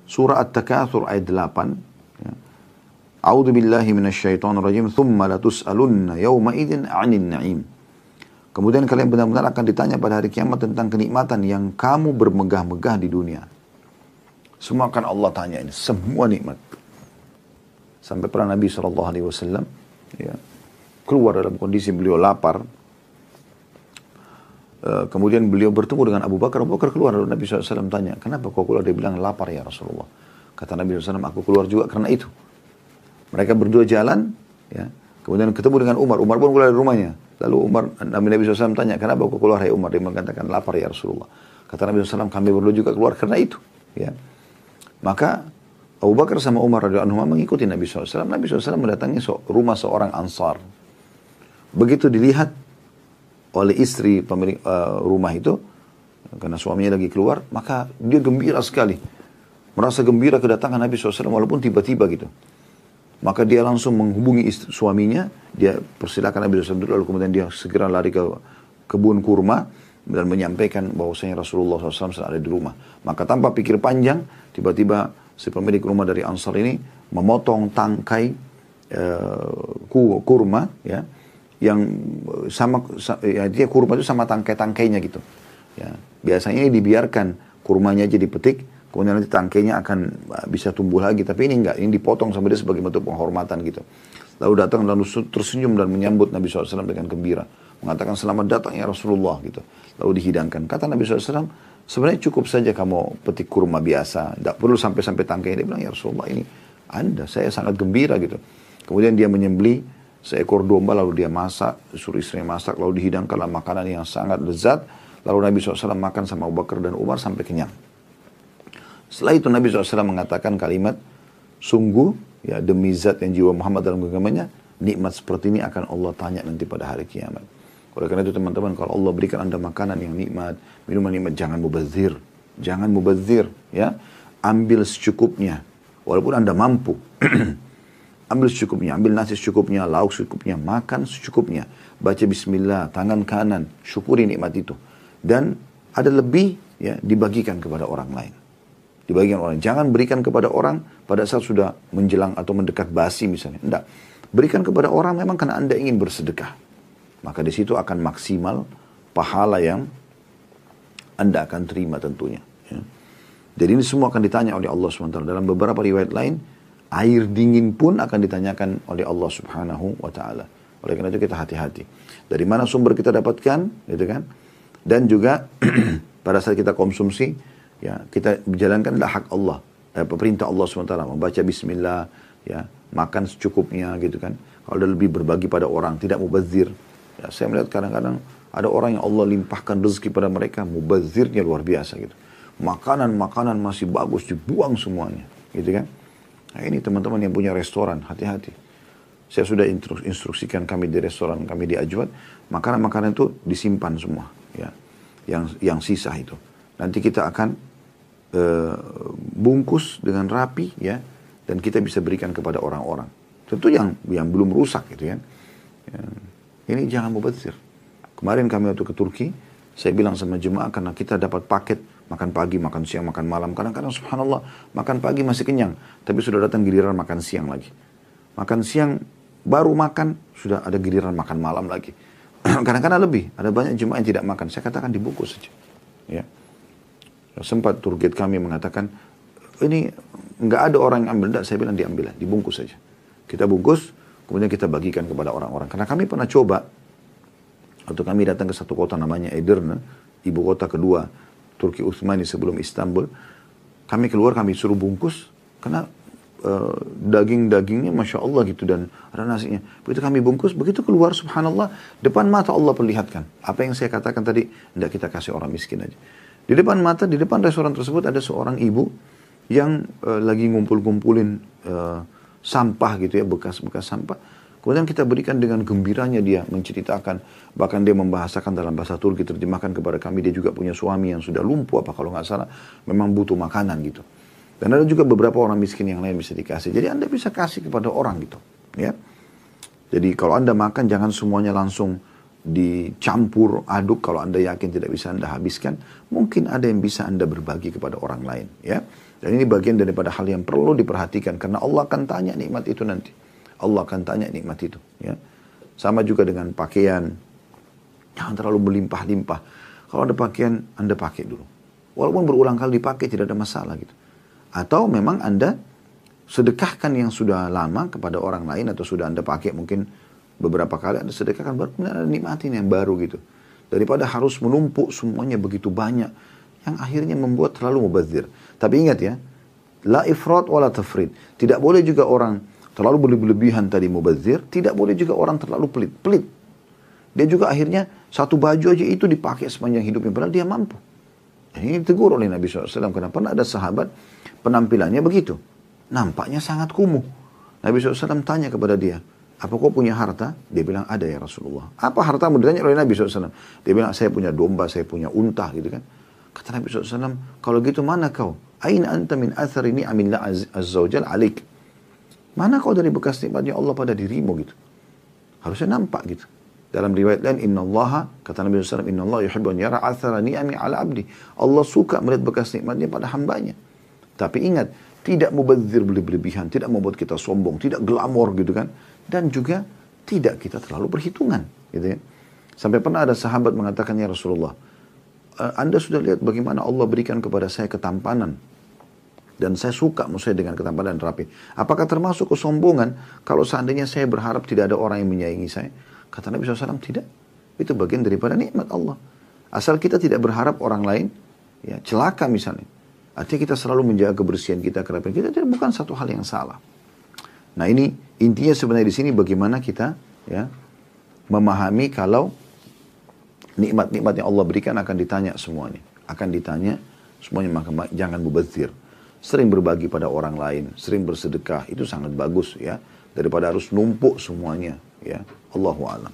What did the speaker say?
surah At-Takatsur ayat 8. Ya. A'udzu billahi minasyaitonir rajim. Tsumma latus'alunna yawma idzin 'anil na'im. Kemudian kalian benar-benar akan ditanya pada hari kiamat tentang kenikmatan yang kamu bermegah-megah di dunia. Semua akan Allah tanya ini, semua nikmat. Sampai pernah Nabi SAW ya, keluar dalam kondisi beliau lapar. Kemudian beliau bertemu dengan Abu Bakar. Abu Bakar keluar, lalu Nabi SAW tanya, kenapa kau keluar? Dia bilang, lapar ya Rasulullah. Kata Nabi SAW, aku keluar juga karena itu. Mereka berdua jalan, ya. Kemudian ketemu dengan Umar. Umar pun keluar dari rumahnya. Lalu Nabi SAW tanya, kenapa kau keluar ya Umar? Dia mengatakan, lapar ya Rasulullah. Kata Nabi SAW, kami berdua juga keluar karena itu. Ya. Maka Abu Bakar sama Umar radhiyallahu anhu mengikuti Nabi SAW. Nabi SAW mendatangi rumah seorang Ansar. Begitu dilihat oleh istri pemilik rumah itu, karena suaminya lagi keluar, maka dia gembira sekali. Merasa gembira kedatangan Nabi SAW walaupun tiba-tiba gitu. Maka dia langsung menghubungi suaminya, dia persilakan Nabi SAW dulu, lalu kemudian dia segera lari ke kebun kurma dan menyampaikan bahwasanya Rasulullah SAW sedang ada di rumah. Maka tanpa pikir panjang, tiba-tiba si pemilik rumah dari Ansar ini memotong tangkai kurma, ya, yang sama, ya, dia kurma itu sama tangkai-tangkainya gitu. Ya, biasanya ini dibiarkan kurmanya aja dipetik, kemudian nanti tangkainya akan bisa tumbuh lagi. Tapi ini enggak, ini dipotong sampai dia sebagai bentuk penghormatan gitu. Lalu datang lalu tersenyum dan menyambut Nabi SAW dengan gembira. Mengatakan selamat datang ya Rasulullah gitu. Lalu dihidangkan. Kata Nabi SAW, sebenarnya cukup saja kamu petik kurma biasa. Tidak perlu sampai tangkainya. Dia bilang ya Rasulullah ini saya sangat gembira gitu. Kemudian dia menyembelih seekor domba lalu dia masak. Suruh istrinya masak lalu dihidangkanlah makanan yang sangat lezat. Lalu Nabi SAW makan sama Abu Bakar dan Umar sampai kenyang. Setelah itu Nabi SAW mengatakan kalimat, sungguh ya demi zat yang jiwa Muhammad dalam genggamannya, nikmat seperti ini akan Allah tanya nanti pada hari kiamat. Oleh karena itu teman-teman, kalau Allah berikan anda makanan yang nikmat, minuman nikmat, jangan mubazir. Jangan mubazir, ya. Ambil secukupnya, walaupun anda mampu. Ambil secukupnya, ambil nasi secukupnya, lauk secukupnya, makan secukupnya. Baca bismillah, tangan kanan, syukuri nikmat itu. Dan ada lebih, ya, dibagikan kepada orang lain. Dibagikan orang. Jangan berikan kepada orang pada saat sudah menjelang atau mendekat basi misalnya. Tidak. Berikan kepada orang memang karena anda ingin bersedekah. Maka di situ akan maksimal pahala yang anda akan terima tentunya. Ya. Jadi ini semua akan ditanya oleh Allah SWT. Dalam beberapa riwayat lain, air dingin pun akan ditanyakan oleh Allah Subhanahu wa Ta'ala. Oleh karena itu kita hati-hati. Dari mana sumber kita dapatkan, gitu kan? Dan juga pada saat kita konsumsi, ya kita menjalankanlah hak Allah, perintah Allah SWT, membaca Bismillah, ya makan secukupnya, gitu kan? Kalau ada lebih berbagi pada orang, tidak mubazir. Ya, saya melihat kadang-kadang ada orang yang Allah limpahkan rezeki pada mereka, mubazirnya luar biasa gitu. Makanan masih bagus, dibuang semuanya, gitu kan? Nah ini teman-teman yang punya restoran, hati-hati. Saya sudah instruksikan kami di restoran kami di Ajwad, makanan-makanan itu disimpan semua, ya, yang sisa itu. Nanti kita akan bungkus dengan rapi, ya, dan kita bisa berikan kepada orang-orang. Tentu yang belum rusak, gitu kan. Ya. Ini jangan mubazir. Kemarin kami waktu ke Turki, saya bilang sama jemaah karena kita dapat paket makan pagi, makan siang, makan malam. Kadang-kadang subhanallah, makan pagi masih kenyang, tapi sudah datang giliran makan siang lagi. Makan siang baru makan, sudah ada giliran makan malam lagi. Kadang-kadang lebih, ada banyak jemaah yang tidak makan. Saya katakan dibungkus saja. Ya. Sempat tour guide kami mengatakan, ini nggak ada orang yang ambil, enggak, saya bilang diambil, dibungkus saja. Kita bungkus, kemudian kita bagikan kepada orang-orang. Karena kami pernah coba, waktu kami datang ke satu kota namanya Edirne, ibu kota kedua Turki Utsmani sebelum Istanbul, kami keluar, kami suruh bungkus, karena daging-dagingnya Masya Allah gitu, dan ada nasinya. Begitu kami bungkus, begitu keluar subhanallah, depan mata Allah perlihatkan. Apa yang saya katakan tadi, tidak kita kasih orang miskin aja. Di depan mata, di depan restoran tersebut ada seorang ibu yang lagi ngumpul-ngumpulin sampah gitu ya, bekas-bekas sampah. Kemudian kita berikan dengan gembiranya dia menceritakan, bahkan dia membahasakan dalam bahasa Turki, terjemahkan kepada kami, dia juga punya suami yang sudah lumpuh apa kalau nggak salah, memang butuh makanan gitu. Dan ada juga beberapa orang miskin yang lain bisa dikasih. Jadi anda bisa kasih kepada orang gitu, ya. Jadi kalau anda makan jangan semuanya langsung dicampur aduk. Kalau anda yakin tidak bisa anda habiskan, mungkin ada yang bisa anda berbagi kepada orang lain, ya. Dan ini bagian daripada hal yang perlu diperhatikan karena Allah akan tanya nikmat itu nanti. Allah akan tanya nikmat itu. Ya. Sama juga dengan pakaian. Jangan terlalu berlimpah-limpah. Kalau ada pakaian, Anda pakai dulu. Walaupun berulang kali dipakai tidak ada masalah gitu. Atau memang Anda sedekahkan yang sudah lama kepada orang lain atau sudah Anda pakai mungkin beberapa kali Anda sedekahkan baru kemudian Anda nikmatin yang baru gitu. Daripada harus menumpuk semuanya begitu banyak yang akhirnya membuat terlalu mubazir. Tapi ingat ya, la ifrat wala tafrid. Tidak boleh juga orang terlalu berlebihan tadi mubazir, tidak boleh juga orang terlalu pelit. Pelit. Dia juga akhirnya satu baju aja itu dipakai sepanjang hidupnya padahal dia mampu. Ini ditegur oleh Nabi SAW karena pernah ada sahabat penampilannya begitu. Nampaknya sangat kumuh. Nabi SAW tanya kepada dia, apa kau punya harta? Dia bilang, ada ya Rasulullah. Apa hartamu? Ditanya oleh Nabi SAW. Dia bilang, saya punya domba, saya punya unta gitu kan. Kata Nabi SAW, kalau gitu mana kau? Aina anta min athari ni'amillah azza wa jal alik. Mana kau dari bekas nikmatnya Allah pada dirimu gitu. Harusnya nampak gitu. Dalam riwayat lain, Inna Allah, kata Nabi SAW, Inna Allah yuhibbu an yara athara ni'ami ala abdi. Allah suka melihat bekas nikmatnya pada hambanya. Tapi ingat, tidak mubazir berlebihan, tidak membuat kita sombong, tidak glamor gitu kan. Dan juga tidak kita terlalu berhitungan gitu ya. Sampai pernah ada sahabat mengatakan, ya Rasulullah, Anda sudah lihat bagaimana Allah berikan kepada saya ketampanan. Dan saya suka maksudnya dengan ketampanan dan rapi. Apakah termasuk kesombongan kalau seandainya saya berharap tidak ada orang yang menyaingi saya? Kata Nabi SAW, tidak. Itu bagian daripada nikmat Allah. Asal kita tidak berharap orang lain ya celaka misalnya. Artinya kita selalu menjaga kebersihan kita, kerapian kita, itu bukan satu hal yang salah. Nah ini intinya sebenarnya di sini bagaimana kita ya memahami kalau nikmat-nikmat yang Allah berikan akan ditanya semuanya. Akan ditanya semuanya, maka jangan mubazir. Sering berbagi pada orang lain, sering bersedekah, itu sangat bagus ya. Daripada harus numpuk semuanya ya. Allahu a'lam.